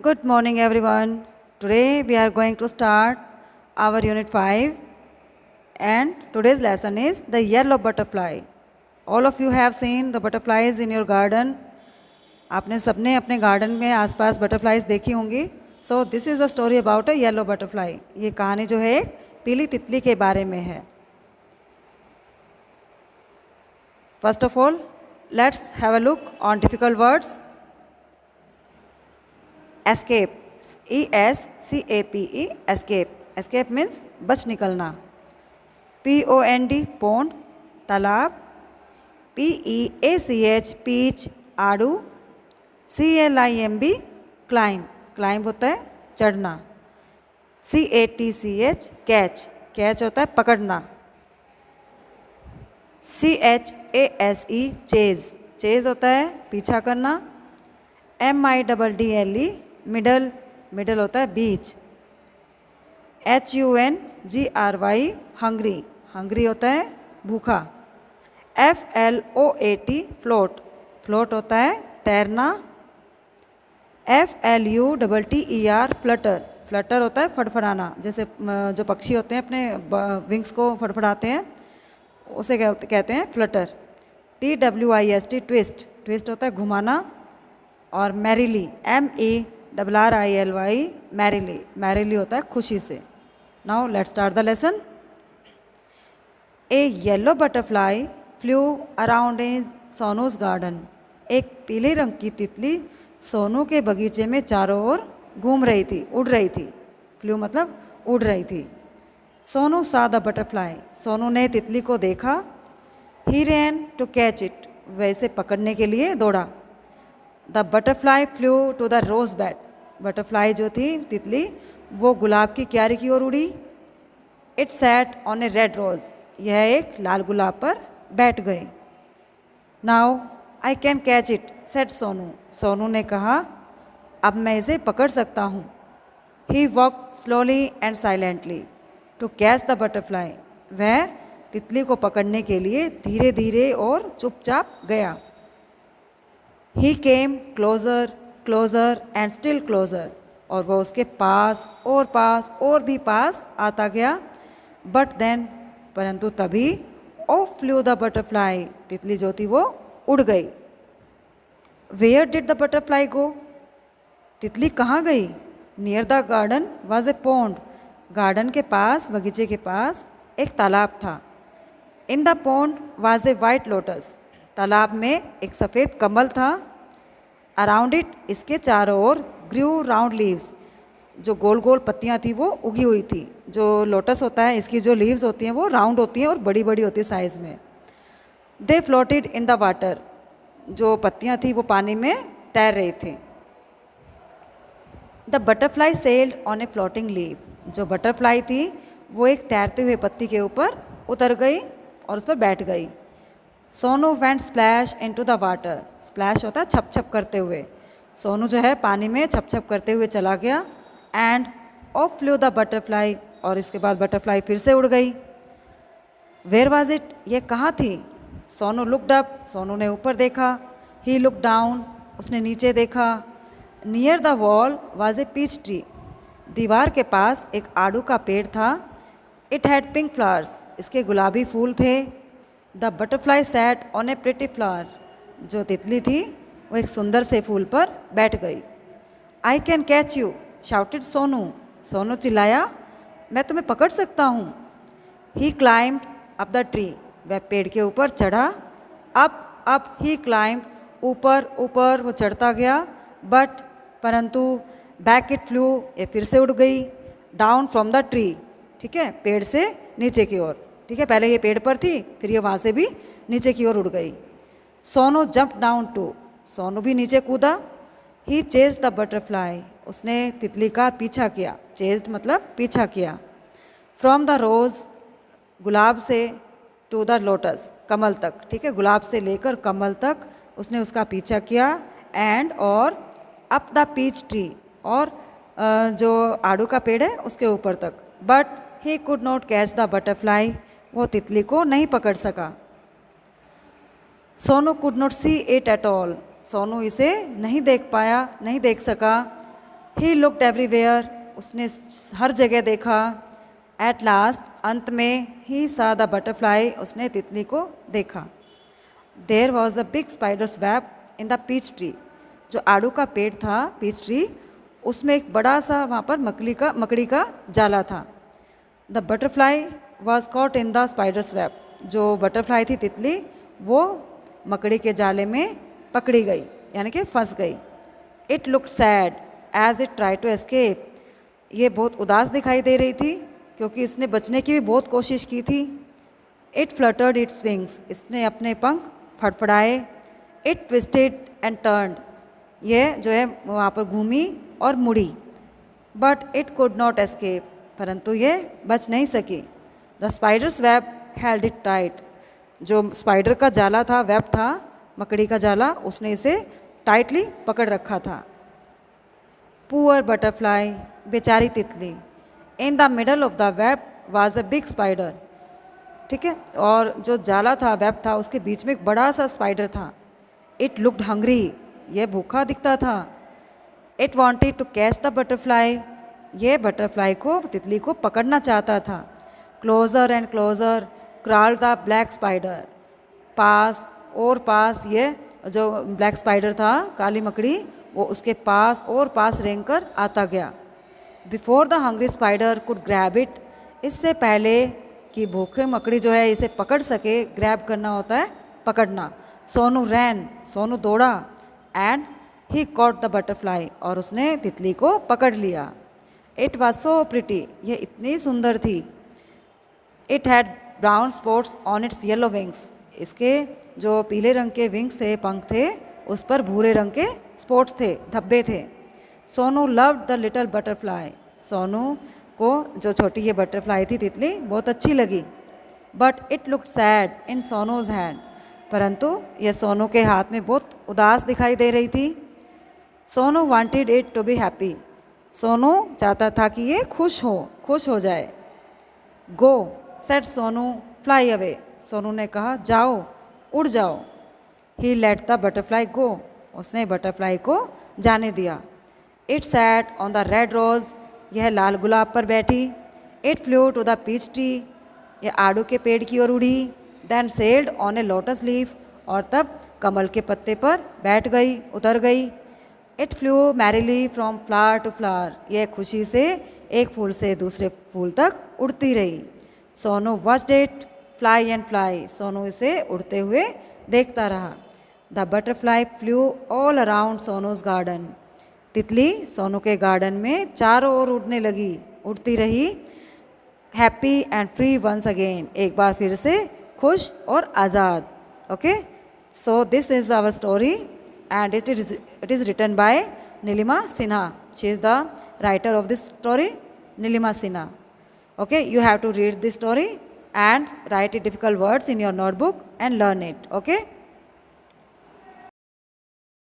Good morning, everyone. Today we are going to start our Unit 5, and today's lesson is the yellow butterfly. All of you have seen the butterflies in your garden. आपने सबने अपने garden में आसपास butterflies देखी होंगी. So this is a story about a yellow butterfly. ये कहानी जो है एक पीली तितली के बारे में है. First of all, let's have a look on difficult words. Escape, ESCAPE, escape. Escape means बच निकलना. POND, pond, तालाब. PEACH, peach, आड़ू. CLIMB, climb. Climb होता है चढ़ना. CATCH, catch. Catch होता है पकड़ना. CHASE, chase. Chase होता है पीछा करना. MIDDLE, middle. मिडल होता है बीच. HUNGRY, hungry. हंग्री होता है भूखा. FLOAT, float. फ्लोट होता है तैरना. FLUTTER, Flutter. फ्लटर होता है फड़फड़ाना. जैसे जो पक्षी होते हैं अपने विंग्स को फड़फड़ाते हैं उसे कहते हैं फ्लटर. TWIST, twist. ट्विस्ट होता है घुमाना. और मैरिली, MERRILY, मैरिली. मैरिली होता है खुशी से. Now let's start the lesson. A yellow butterfly flu around in सोनूज garden. एक पीले रंग की तितली सोनू के बगीचे में चारों ओर घूम रही थी, उड़ रही थी. फ्लू मतलब उड़ रही थी. सोनू सा द बटरफ्लाई. सोनू ने तितली को देखा. He ran to catch it. वैसे पकड़ने के लिए दौड़ा. The butterfly flew to the rose bed. Butterfly जो थी तितली वो गुलाब की क्यारी की ओर उड़ी. It sat on a red rose. यह एक लाल गुलाब पर बैठ गई. Now I can catch it, said Sonu. Sonu ने कहा अब मैं इसे पकड़ सकता हूँ. He walk slowly and silently to catch the butterfly. वह तितली को पकड़ने के लिए धीरे धीरे और चुपचाप गया. He came closer closer and still closer. और वह उसके पास और भी पास आता गया. बट देन, परंतु तभी, ऑफ फ्लू द बटरफ्लाई. तितली जो थी वो उड़ गई. वेयर डिड द बटरफ्लाई गो. तितली कहाँ गई. Near the garden was a pond. Garden के पास, बगीचे के पास एक तालाब था. In the pond was a white lotus. तालाब में एक सफ़ेद कमल था. अराउंड इट, इसके चारों ओर, ग्रू राउंड लीव्स. जो गोल गोल पत्तियां थी वो उगी हुई थी. जो लोटस होता है इसकी जो लीव्स होती हैं वो राउंड होती हैं और बड़ी बड़ी होती है साइज़ में. दे फ्लोटेड इन द वाटर. जो पत्तियां थी वो पानी में तैर रही थी. The butterfly sailed on a floating leave. जो बटरफ्लाई थी वो एक तैरते हुए पत्ती के ऊपर उतर गई और उस पर बैठ गई. Sonu went splash into the water. Splash होता है छप छप करते हुए. सोनू जो है पानी में छप छप करते हुए चला गया. And off flew the butterfly. और इसके बाद बटरफ्लाई फिर से उड़ गई. Where was it. ये कहाँ थी. Sonu looked up. सोनू ने ऊपर देखा. He look down. उसने नीचे देखा. Near the wall was a peach tree. दीवार के पास एक आड़ू का पेड़ था. It had pink flowers. इसके गुलाबी फूल थे. The butterfly sat on a pretty flower. जो तितली थी वो एक सुंदर से फूल पर बैठ गई. आई can catch you, shouted Sonu. Sonu चिल्लाया मैं तुम्हें पकड़ सकता हूँ. ही क्लाइम्ड अप द ट्री. वह पेड़ के ऊपर चढ़ा. अप ही क्लाइम्ड. ऊपर ऊपर वो चढ़ता गया. बट, परंतु, बैक इट फ्लू. ये फिर से उड़ गई. Down from the tree. ठीक है, पेड़ से नीचे की ओर. ठीक है, पहले ये पेड़ पर थी फिर ये वहाँ से भी नीचे की ओर उड़ गई. Sonu jump down too. Sonu भी नीचे कूदा. He chased the butterfly. उसने तितली का पीछा किया. चेस्ड मतलब पीछा किया. फ्रॉम द रोज, गुलाब से, टू द लोटस, कमल तक. ठीक है, गुलाब से लेकर कमल तक उसने उसका पीछा किया. एंड और अप द पीच ट्री. और जो आड़ू का पेड़ है उसके ऊपर तक. But he could not catch the butterfly. वो तितली को नहीं पकड़ सका. Sonu could not see it at all. Sonu इसे नहीं देख पाया, नहीं देख सका. ही लुक्ड एवरीवेयर, उसने हर जगह देखा। एट लास्ट, अंत में, ही सा द बटरफ्लाई, उसने तितली को देखा। There was a big spider's web in the peach tree, जो आड़ू का पेड़ था, पीच ट्री, उसमें एक बड़ा सा वहाँ पर मकड़ी का जाला था। The butterfly was caught in the spiders web, जो बटरफ्लाई थी तितली, वो मकड़ी के जाले में पकड़ी गई, यानी कि फंस गई। It looked sad as it try to escape, ये बहुत उदास दिखाई दे रही थी क्योंकि इसने बचने की भी बहुत कोशिश की थी। इट फ्लटर्ड इट्स विंग्स, इसने अपने पंख फड़फड़ाए। इट ट्विस्टेड एंड टर्न्ड, ये जो है वहाँ पर घूमी और मुड़ी। But it could not escape, परंतु ये बच नहीं सकी। The spiders web held it tight, जो स्पाइडर का जाला था, वेब था, मकड़ी का जाला, उसने इसे टाइटली पकड़ रखा था। पुअर बटरफ्लाई, बेचारी तितली। In the middle of the web was a big spider, ठीक है, और जो जाला था, वेब था, उसके बीच में एक बड़ा सा स्पाइडर था। इट लुक्ड हंग्री, ये भूखा दिखता था। It wanted to catch the butterfly, ये बटरफ्लाई को, तितली को पकड़ना चाहता था। Closer and closer crawl the black spider, पास और पास, ये जो ब्लैक स्पाइडर था, काली मकड़ी, वो उसके पास और पास रेंग कर आता गया। Before the hungry spider could grab it, इससे पहले कि भूखे मकड़ी जो है इसे पकड़ सके, ग्रैब करना होता है पकड़ना। सोनू रैन, सोनू दौड़ा। And he caught the butterfly, और उसने तितली को पकड़ लिया। इट वॉज सो प्रिटी, ये इतनी सुंदर थी। It had brown spots on it's yellow wings, इसके जो पीले रंग के विंग्स थे, पंख थे, उस पर भूरे रंग के स्पॉट्स थे, धब्बे थे। Sonu loved the little butterfly, Sonu को जो छोटी ये बटरफ्लाई थी, तितली, बहुत अच्छी लगी। But it looked sad in सोनूज hand, परंतु ये सोनू के हाथ में बहुत उदास दिखाई दे रही थी। Sonu wanted it to be happy, Sonu चाहता था कि ये खुश हो जाए। Go said Sonu fly away, Sonu ने कहा जाओ, उड़ जाओ। He let the butterfly go, उसने बटरफ्लाई को जाने दिया। It sat on the red rose, यह लाल गुलाब पर बैठी। It flew to the peach tree, यह आड़ू के पेड़ की ओर उड़ी। Then settled on a lotus leaf, और तब कमल के पत्ते पर बैठ गई, उतर गई। It flew merrily from flower to flower, यह खुशी से एक फूल से दूसरे फूल तक उड़ती रही। Sonu watched it fly and fly, Sonu इसे उड़ते हुए देखता रहा। The butterfly flu all around सोनूज garden, तितली सोनू के गार्डन में चारों ओर उड़ने लगी, उड़ती रही। Happy and free once again, एक बार फिर से खुश और आज़ाद। Okay, so this is our story and it is written by Nilima Sinha. She is the writer of this story, Nilima Sinha. Okay, you have to read this story and write difficult words in your notebook and learn it. Okay.